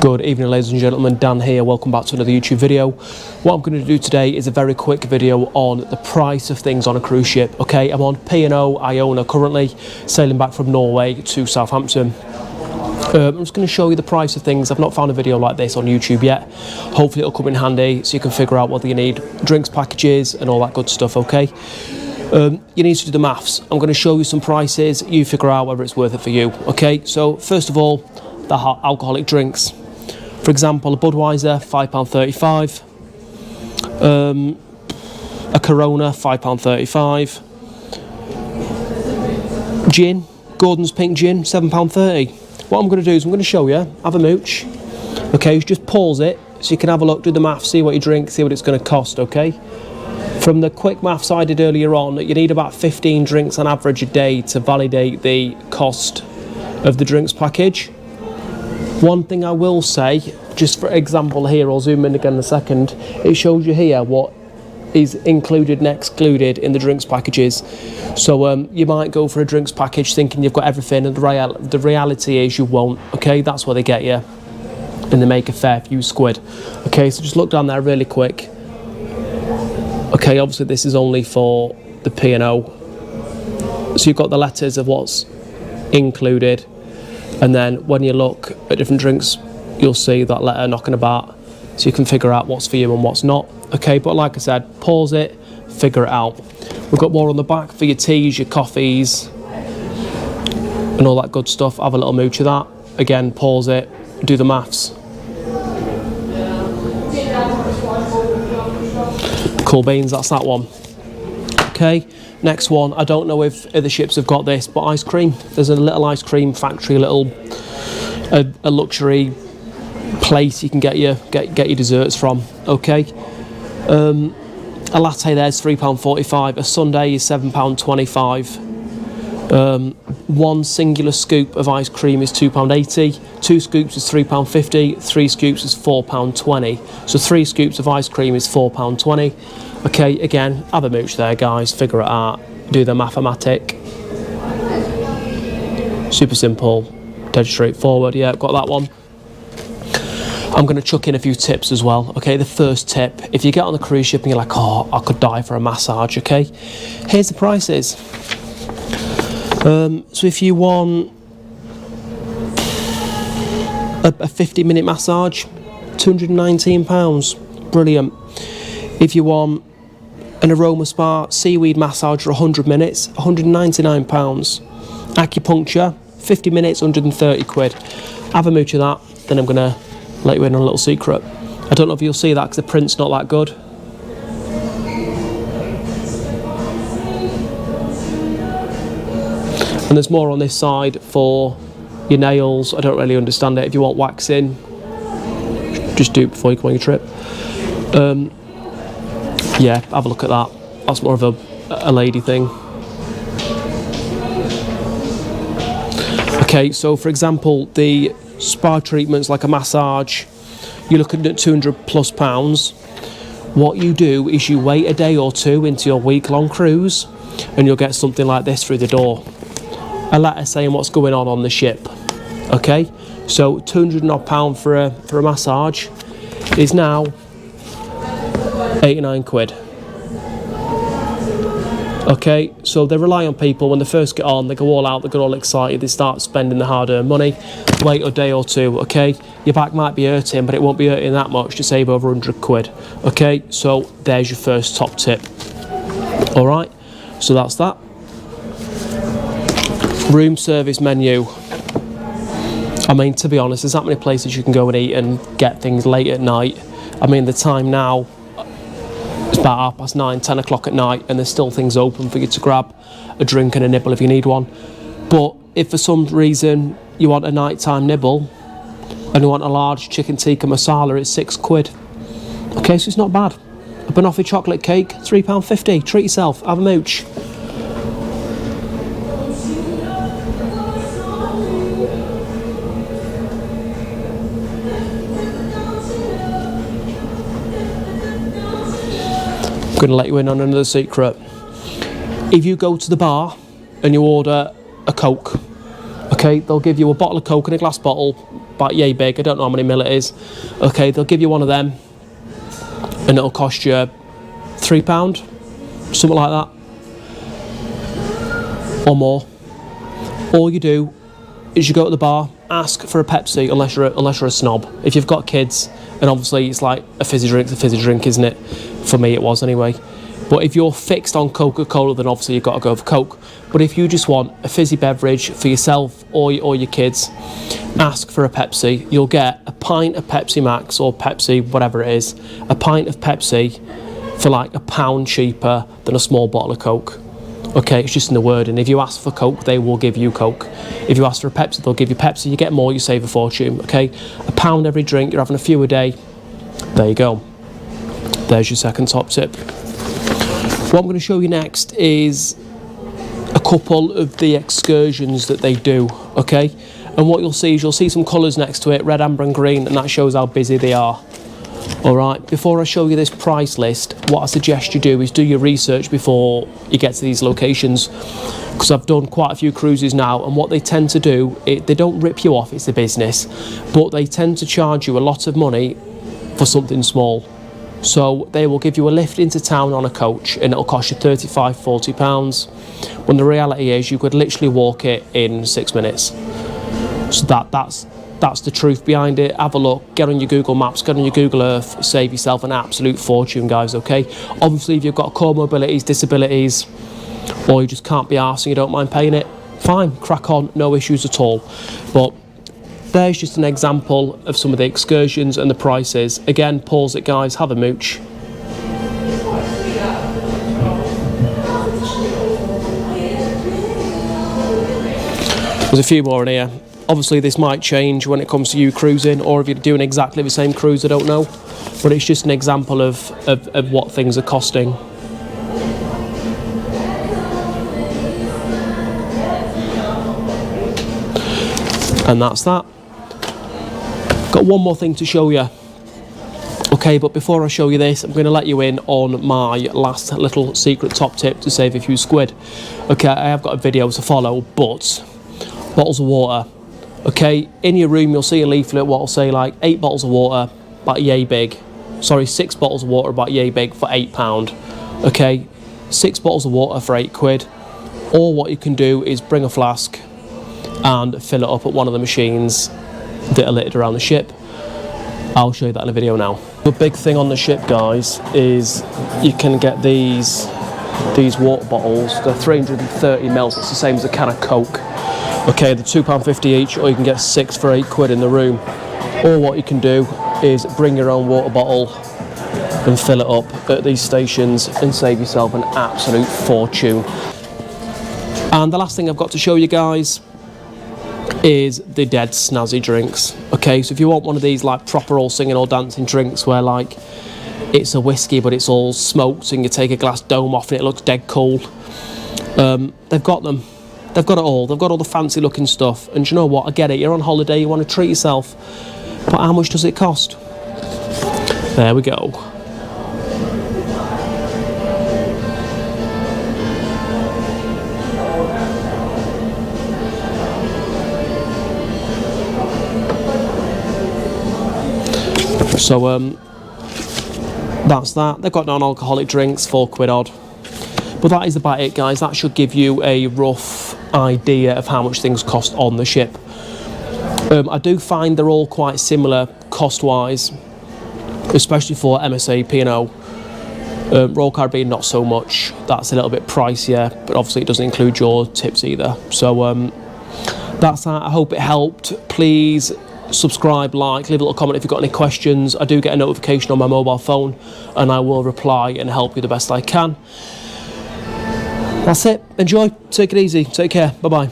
Good evening, ladies and gentlemen, Dan here, welcome back to another YouTube video. What I'm going to do today is a very quick video on the price of things on a cruise ship. Okay, I'm on P&O Iona currently, sailing back from Norway to Southampton. I'm just going to show you the price of things. I've not found a video like this on YouTube yet. Hopefully it'll come in handy so you can figure out whether you need drinks packages and all that good stuff, okay? You need to do the maths. I'm going to show you some prices, you figure out whether it's worth it for you, okay? So first of all, the alcoholic drinks. For example, a Budweiser, £5.35. A Corona, £5.35. Gin, Gordon's Pink Gin, £7.30. What I'm going to do is I'm going to show you, have a mooch. Okay, just pause it so you can have a look, do the math, see what you drink, see what it's going to cost, okay? From the quick maths I did earlier on, you need about 15 drinks on average a day to validate the cost of the drinks package. One thing I will say, just for example here, I'll zoom in again in a second, it shows you here what is included and excluded in the drinks packages. So you might go for a drinks package thinking you've got everything, and the reality is you won't, okay? That's where they get you, and they make a fair few squid. Okay, so just look down there really quick. Okay, obviously this is only for the P&O. So you've got the letters of what's included, and then when you look at different drinks, you'll see that letter knocking about, so you can figure out what's for you and what's not. Okay, but like I said, pause it, figure it out. We've got more on the back for your teas, your coffees, and all that good stuff. Have a little mooch of that. Again, pause it, do the maths. Cool beans, that's that one. Okay, next one, I don't know if other ships have got this, but ice cream. There's a little ice cream factory, a luxury place you can get your desserts from, okay? A latte there's £3.45, a sundae is £7.25. One singular scoop of ice cream is £2.80, 2 scoops is £3.50, 3 scoops is £4.20. So 3 scoops of ice cream is £4.20. Okay, again, have a mooch there, guys, figure it out, do the mathematic. Super simple, dead straightforward. Yeah, got that one. I'm going to chuck in a few tips as well. Okay, the first tip, if you get on the cruise ship and you're like, oh, I could die for a massage, okay? Here's the prices. So if you want a 50-minute massage, £219, brilliant. If you want an aroma spa seaweed massage for 100 minutes, £199. Acupuncture, 50 minutes, 130 quid. Have a mooch of that, then I'm going to let you in on a little secret. I don't know if you'll see that because the print's not that good. And there's more on this side for your nails. I don't really understand it. If you want waxing, just do it before you go on your trip. Yeah, have a look at that. That's more of a lady thing. Okay, so for example, the spa treatments like a massage, you're looking at £200+. What you do is you wait a day or two into your week-long cruise and you'll get something like this through the door. A letter saying what's going on the ship. Okay, so £200 for a massage is now 89 quid. Okay, so they rely on people when they first get on, they go all out, they get all excited, they start spending the hard-earned money. Wait a day or two, okay? Your back might be hurting, but it won't be hurting that much to save over 100 quid. Okay, so there's your first top tip. All right, so that's that. Room service menu. I mean, to be honest, there's that many places you can go and eat and get things late at night. I mean, the time now, it's about 9:30, 10 o'clock at night, and there's still things open for you to grab a drink and a nibble if you need one. But if for some reason you want a nighttime nibble and you want a large chicken tikka masala, it's 6 quid. Okay, so it's not bad. A banoffee chocolate cake, £3.50. Treat yourself, have a mooch. I'm going to let you in on another secret. If you go to the bar and you order a Coke, okay, they'll give you a bottle of Coke in a glass bottle, about yay big. I don't know how many mil it is. Okay, they'll give you one of them, and it'll cost you £3, something like that, or more. All you do is you go to the bar, ask for a Pepsi, unless you're a snob. If you've got kids, and obviously it's like a fizzy drink's a fizzy drink, isn't it? For me, it was anyway. But if you're fixed on Coca-Cola, then obviously you've got to go for Coke. But if you just want a fizzy beverage for yourself or your kids, ask for a Pepsi. You'll get a pint of Pepsi Max or Pepsi, whatever it is, a pint of Pepsi for like £1 cheaper than a small bottle of Coke. Okay, it's just in the wording. If you ask for Coke, they will give you Coke. If you ask for a Pepsi, they'll give you Pepsi. You get more, you save a fortune. Okay, £1 every drink. You're having a few a day. There you go. There's your second top tip. What I'm going to show you next is a couple of the excursions that they do, okay? And what you'll see is you'll see some colours next to it, red, amber and green, and that shows how busy they are. Alright, before I show you this price list, what I suggest you do is do your research before you get to these locations, because I've done quite a few cruises now, and what they tend to do, they don't rip you off, it's a business, but they tend to charge you a lot of money for something small. So they will give you a lift into town on a coach and it'll cost you £35–40, when the reality is you could literally walk it in 6 minutes. So that's the truth behind it. Have a look, get on your Google Maps, get on your Google Earth, save yourself an absolute fortune, guys, okay? Obviously, if you've got comorbidities, disabilities, or you just can't be arsed and you don't mind paying it, fine, crack on, no issues at all. But there's just an example of some of the excursions and the prices. Again, pause it, guys, have a mooch. There's a few more in here. Obviously, this might change when it comes to you cruising, or if you're doing exactly the same cruise, I don't know. But it's just an example of what things are costing. And that's that. Got one more thing to show you. Okay, but before I show you this, I'm going to let you in on my last little secret top tip to save a few squid. Okay, I have got a video to follow, but bottles of water. Okay, in your room you'll see a leaflet what will say like 8 bottles of water, about yay big. Sorry, 6 bottles of water about yay big for £8. Okay, 6 bottles of water for £8. Or what you can do is bring a flask and fill it up at one of the machines that are littered around the ship. I'll show you that in a video now. The big thing on the ship, guys, is you can get these water bottles. They're 330ml, it's the same as a can of Coke. Okay, they're £2.50 each, or you can get 6 for £8 in the room. Or what you can do is bring your own water bottle and fill it up at these stations and save yourself an absolute fortune. And the last thing I've got to show you guys is the dead snazzy drinks. Okay, so if you want one of these like proper all singing all dancing drinks where like it's a whiskey but it's all smoked and you take a glass dome off and it looks dead cool, they've got them. They've got it all. They've got all the fancy looking stuff. And you know what, I get it, you're on holiday, you want to treat yourself, but how much does it cost? There we go. So that's that. They've got non-alcoholic drinks, £4 odd. But that is about it, guys. That should give you a rough idea of how much things cost on the ship. I do find they're all quite similar cost-wise, especially for MSA, P&O. Royal Caribbean, not so much. That's a little bit pricier, but obviously it doesn't include your tips either. So that's that. I hope it helped. Please subscribe, like, leave a little comment if you've got any questions. I do get a notification on my mobile phone and I will reply and help you the best I can. That's it. Enjoy. Take it easy. Take care. Bye-bye.